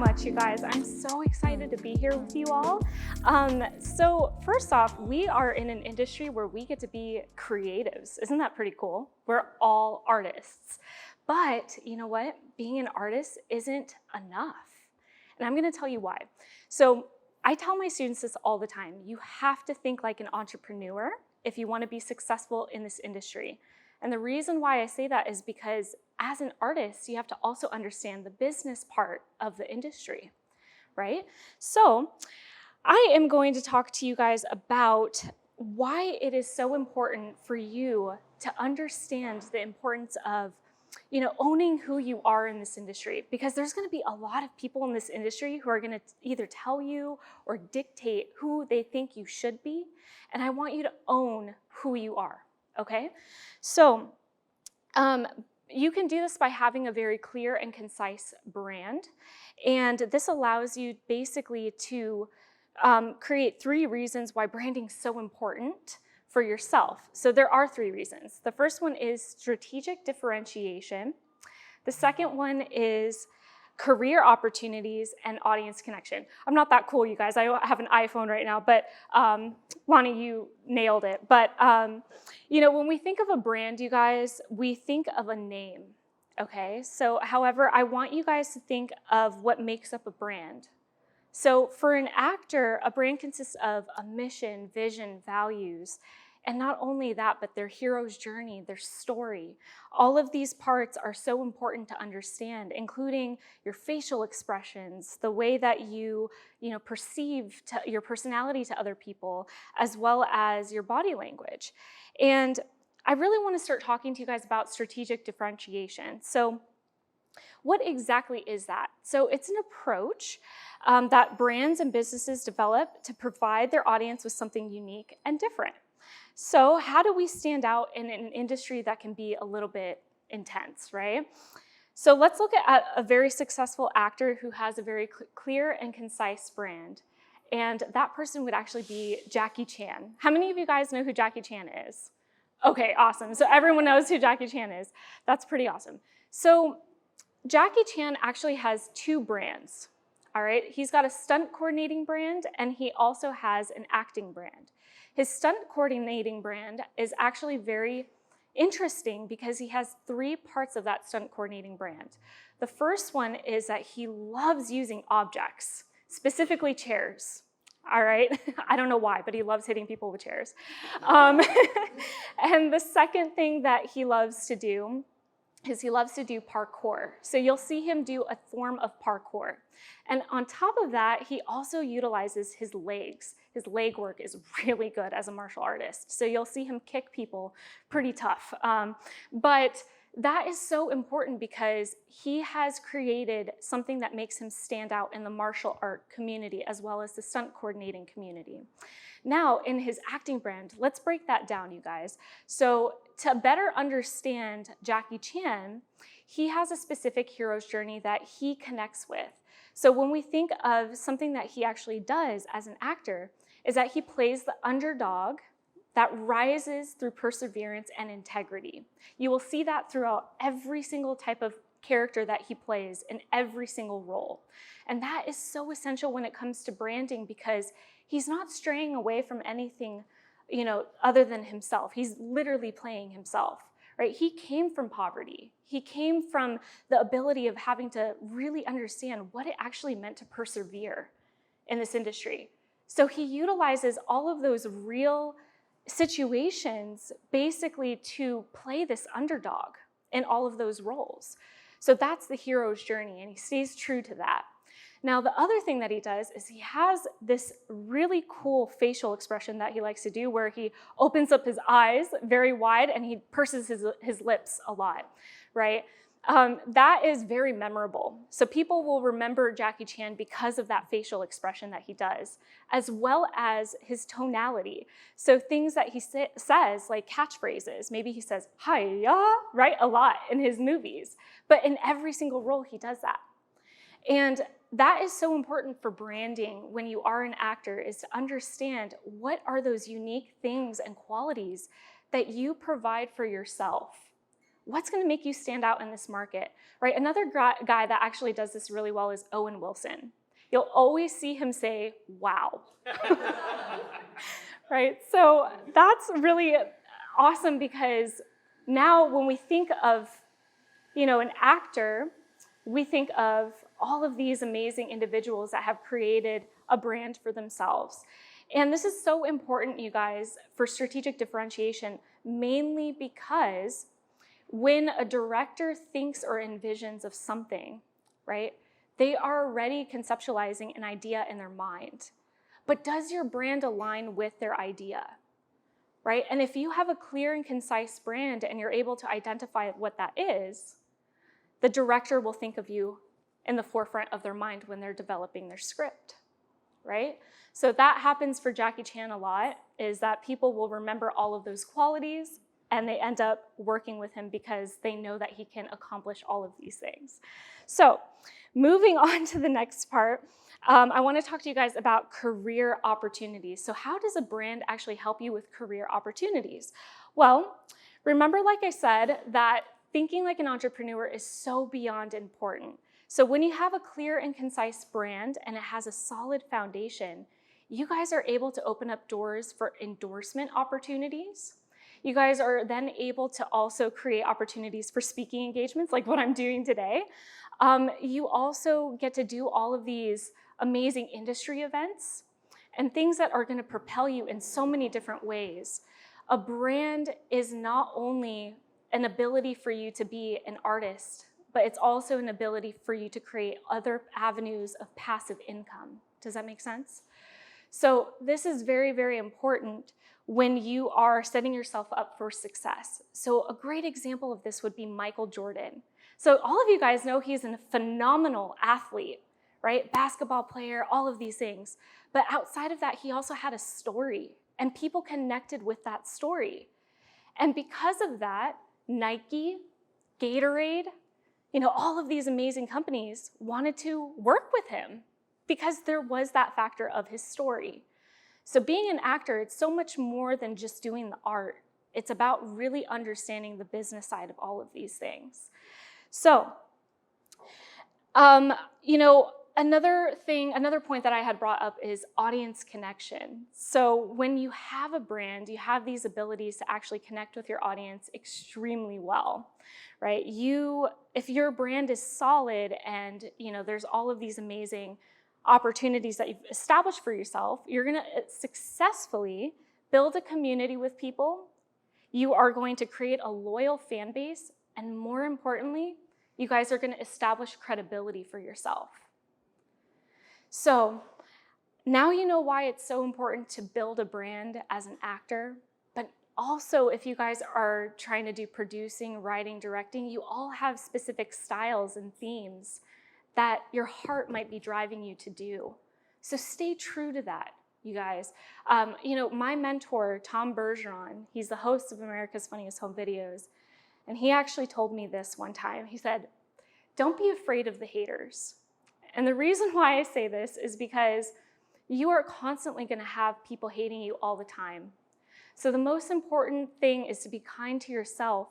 much, you guys. I'm so excited to be here with you all. So first off, we are in an industry where we get to be creatives. Isn't that pretty cool? We're all artists. But you know what? Being an artist isn't enough. And I'm going to tell you why. So I tell my students this all the time. You have to think like an entrepreneur if you want to be successful in this industry. And the reason why I say that is because as an artist, you have to also understand the business part of the industry, right? So I am going to talk to you guys about why it is so important for you to understand the importance of owning who you are in this industry, because there's going to be a lot of people in this industry who are going to either tell you or dictate who they think you should be. And I want you to own who you are, okay? So you can do this by having a very clear and concise brand. And this allows you basically to create 3 reasons why branding is so important for yourself. So there are 3 reasons. The first one is strategic differentiation. The second one is career opportunities and audience connection. I'm not that cool, you guys. I have an iPhone right now, but Lonnie, you nailed it. But when we think of a brand, you guys, we think of a name, okay? So however, I want you guys to think of what makes up a brand. So for an actor, a brand consists of a mission, vision, values, and not only that, but their hero's journey, their story. All of these parts are so important to understand, including your facial expressions, the way that you perceive your personality to other people, as well as your body language. And I really want to start talking to you guys about strategic differentiation. So what exactly is that? So it's an approach that brands and businesses develop to provide their audience with something unique and different. So how do we stand out in an industry that can be a little bit intense, right? So let's look at a very successful actor who has a very clear and concise brand. And that person would actually be Jackie Chan. How many of you guys know who Jackie Chan is? Okay, awesome. So everyone knows who Jackie Chan is. That's pretty awesome. So Jackie Chan actually has 2 brands, all right? He's got a stunt coordinating brand, and he also has an acting brand. His stunt coordinating brand is actually very interesting because he has 3 parts of that stunt coordinating brand. The first one is that he loves using objects, specifically chairs. All right, I don't know why, but he loves hitting people with chairs. And the second thing that he loves to do is he loves to do parkour. So you'll see him do a form of parkour. And on top of that, he also utilizes his legs. His leg work is really good as a martial artist. So you'll see him kick people pretty tough. But that is so important because he has created something that makes him stand out in the martial art community as well as the stunt coordinating community. Now, in his acting brand, let's break that down, you guys. So to better understand Jackie Chan, he has a specific hero's journey that he connects with. So when we think of something that he actually does as an actor, is that he plays the underdog that rises through perseverance and integrity. You will see that throughout every single type of character that he plays in every single role. And that is so essential when it comes to branding because he's not straying away from anything, other than himself. He's literally playing himself, right? He came from poverty. He came from the ability of having to really understand what it actually meant to persevere in this industry. So he utilizes all of those real situations basically to play this underdog in all of those roles. So that's the hero's journey, and he stays true to that. Now, the other thing that he does is he has this really cool facial expression that he likes to do where he opens up his eyes very wide and he purses his lips a lot, right? That is very memorable. So people will remember Jackie Chan because of that facial expression that he does, as well as his tonality. So things that he says, like catchphrases, maybe he says, "Hi-ya," right, a lot in his movies. But in every single role, he does that. And that is so important for branding when you are an actor, is to understand what are those unique things and qualities that you provide for yourself. What's going to make you stand out in this market, right? Another guy that actually does this really well is Owen Wilson. You'll always see him say, wow. Right? So that's really awesome because now when we think of, an actor, we think of all of these amazing individuals that have created a brand for themselves. And this is so important, you guys, for strategic differentiation, mainly because when a director thinks or envisions of something, right, they are already conceptualizing an idea in their mind. But does your brand align with their idea, right? And if you have a clear and concise brand and you're able to identify what that is, the director will think of you in the forefront of their mind when they're developing their script, right? So that happens for Jackie Chan a lot, is that people will remember all of those qualities and they end up working with him because they know that he can accomplish all of these things. So moving on to the next part, I want to talk to you guys about career opportunities. So how does a brand actually help you with career opportunities? Well, remember, like I said, that thinking like an entrepreneur is so beyond important. So when you have a clear and concise brand and it has a solid foundation, you guys are able to open up doors for endorsement opportunities. You guys are then able to also create opportunities for speaking engagements like what I'm doing today. You also get to do all of these amazing industry events and things that are going to propel you in so many different ways. A brand is not only an ability for you to be an artist, but it's also an ability for you to create other avenues of passive income. Does that make sense? So this is very, very important when you are setting yourself up for success. So a great example of this would be Michael Jordan. So all of you guys know he's a phenomenal athlete, right? Basketball player, all of these things. But outside of that, he also had a story, and people connected with that story. And because of that, Nike, Gatorade, all of these amazing companies wanted to work with him because there was that factor of his story. So being an actor, it's so much more than just doing the art. It's about really understanding the business side of all of these things. So, another point that I had brought up is audience connection. So when you have a brand, you have these abilities to actually connect with your audience extremely well, right? If your brand is solid and there's all of these amazing opportunities that you've established for yourself, you're going to successfully build a community with people. You are going to create a loyal fan base, and more importantly, you guys are going to establish credibility for yourself. So now you know why it's so important to build a brand as an actor, but also if you guys are trying to do producing, writing, directing, you all have specific styles and themes that your heart might be driving you to do. So stay true to that, you guys. My mentor, Tom Bergeron, he's the host of America's Funniest Home Videos, and he actually told me this one time. He said, "Don't be afraid of the haters." And the reason why I say this is because you are constantly going to have people hating you all the time. So the most important thing is to be kind to yourself,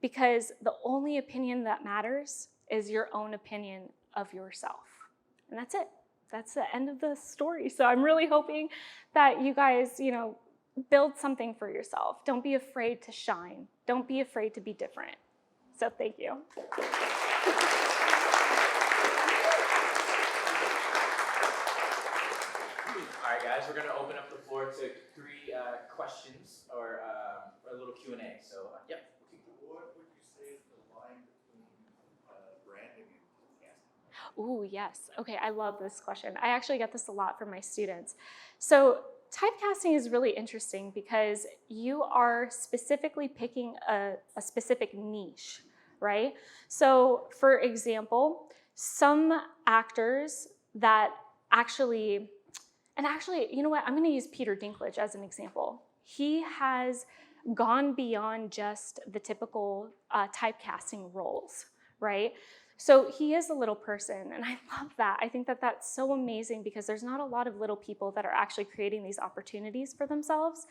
because the only opinion that matters is your own opinion of yourself. And that's it. That's the end of the story. So I'm really hoping that you guys, build something for yourself. Don't be afraid to shine. Don't be afraid to be different. So thank you. All right, guys, we're going to open up the floor to 3 questions or a little Q&A. So, yep. What would you say is the line between branding and casting? Ooh, yes. Okay, I love this question. I actually get this a lot from my students. So typecasting is really interesting because you are specifically picking a specific niche, right? So for example, some actors that actually, you know what? I'm going to use Peter Dinklage as an example. He has gone beyond just the typical typecasting roles, right? So he is a little person, and I love that. I think that that's so amazing because there's not a lot of little people that are actually creating these opportunities for themselves.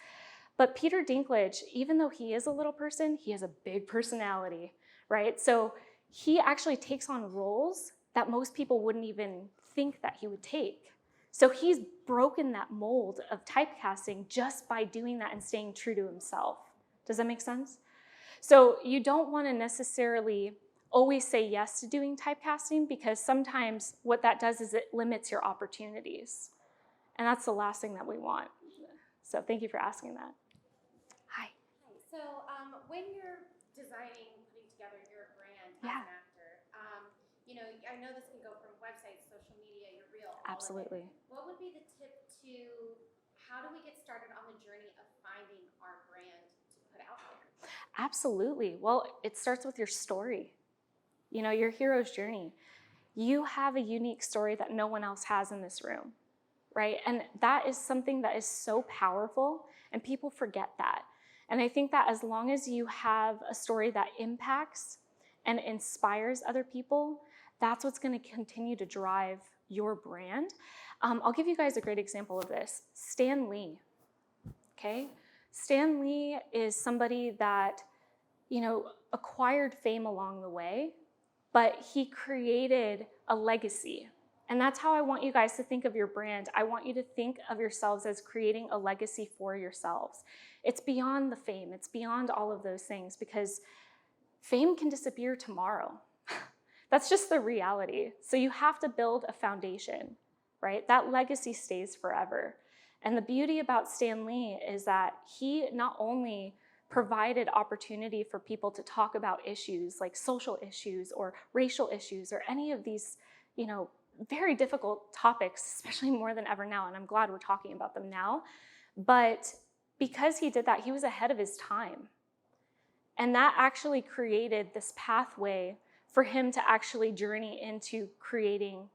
But Peter Dinklage, even though he is a little person, he has a big personality, right? So he actually takes on roles that most people wouldn't even think that he would take. So he's broken that mold of typecasting just by doing that and staying true to himself. Does that make sense? So you don't want to necessarily always say yes to doing typecasting, because sometimes what that does is it limits your opportunities. And that's the last thing that we want. So thank you for asking that. Hi. So when you're designing, putting together your brand as Yeah. an actor, I know this can go from websites, social media, your reel, all of it. Absolutely. What would be the tip to how do we get started on the journey of finding our brand to put out there? Absolutely. Well, it starts with your story. Your hero's journey. You have a unique story that no one else has in this room, right? And that is something that is so powerful, and people forget that. And I think that as long as you have a story that impacts and inspires other people, that's what's going to continue to drive your brand. I'll give you guys a great example of this. Stan Lee, okay? Stan Lee is somebody that, acquired fame along the way, but he created a legacy. And that's how I want you guys to think of your brand. I want you to think of yourselves as creating a legacy for yourselves. It's beyond the fame. It's beyond all of those things, because fame can disappear tomorrow. That's just the reality. So you have to build a foundation, right? That legacy stays forever. And the beauty about Stan Lee is that he not only provided opportunity for people to talk about issues like social issues or racial issues or any of these, very difficult topics, especially more than ever now, and I'm glad we're talking about them now. But because he did that, he was ahead of his time. And that actually created this pathway for him to actually journey into creating,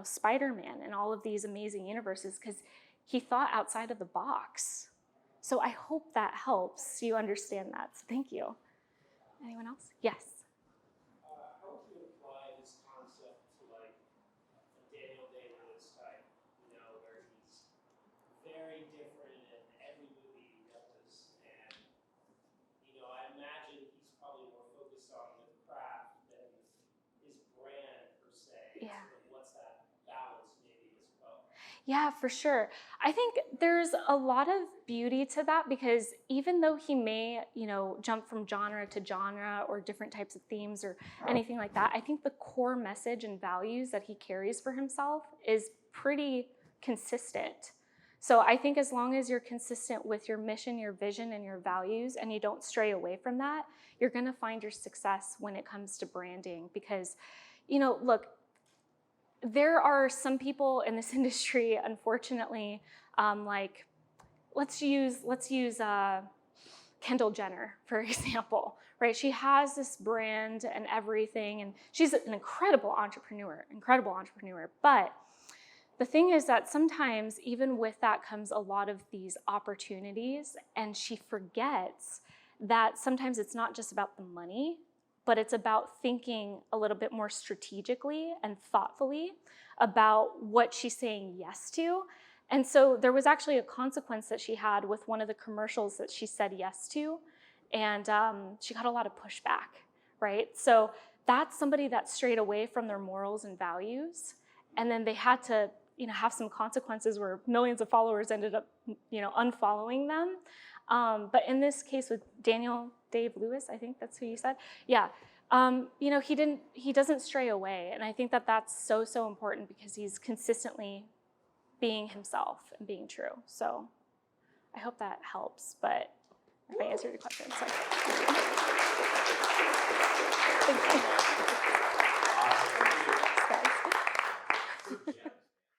Spider-Man and all of these amazing universes, because he thought outside of the box. So I hope that helps you understand that. So thank you. Anyone else? Yes. How would you apply this concept to like a Daniel Day-Lewis type, where he's very different in every movie he does, and I imagine he's probably more focused on the craft than his brand per se. Yeah. Sort of what's that balance maybe as well? Yeah, for sure. I think there's a lot of beauty to that, because even though he may, jump from genre to genre or different types of themes or anything like that, I think the core message and values that he carries for himself is pretty consistent. So I think as long as you're consistent with your mission, your vision, and your values, and you don't stray away from that, you're going to find your success when it comes to branding. Because, look, there are some people in this industry, unfortunately, like let's use Kendall Jenner, for example, right? She has this brand and everything, and she's an incredible entrepreneur. But the thing is that sometimes even with that comes a lot of these opportunities, and she forgets that sometimes it's not just about the money, but it's about thinking a little bit more strategically and thoughtfully about what she's saying yes to. And so there was actually a consequence that she had with one of the commercials that she said yes to, and she got a lot of pushback, right? So that's somebody that strayed away from their morals and values, and then they had to, have some consequences where millions of followers ended up, unfollowing them. But in this case with Daniel Day-Lewis, I think that's who you said. Yeah. He doesn't stray away. And I think that that's so, so important, because he's consistently being himself and being true. So I hope that helps, but if I answered your question, so.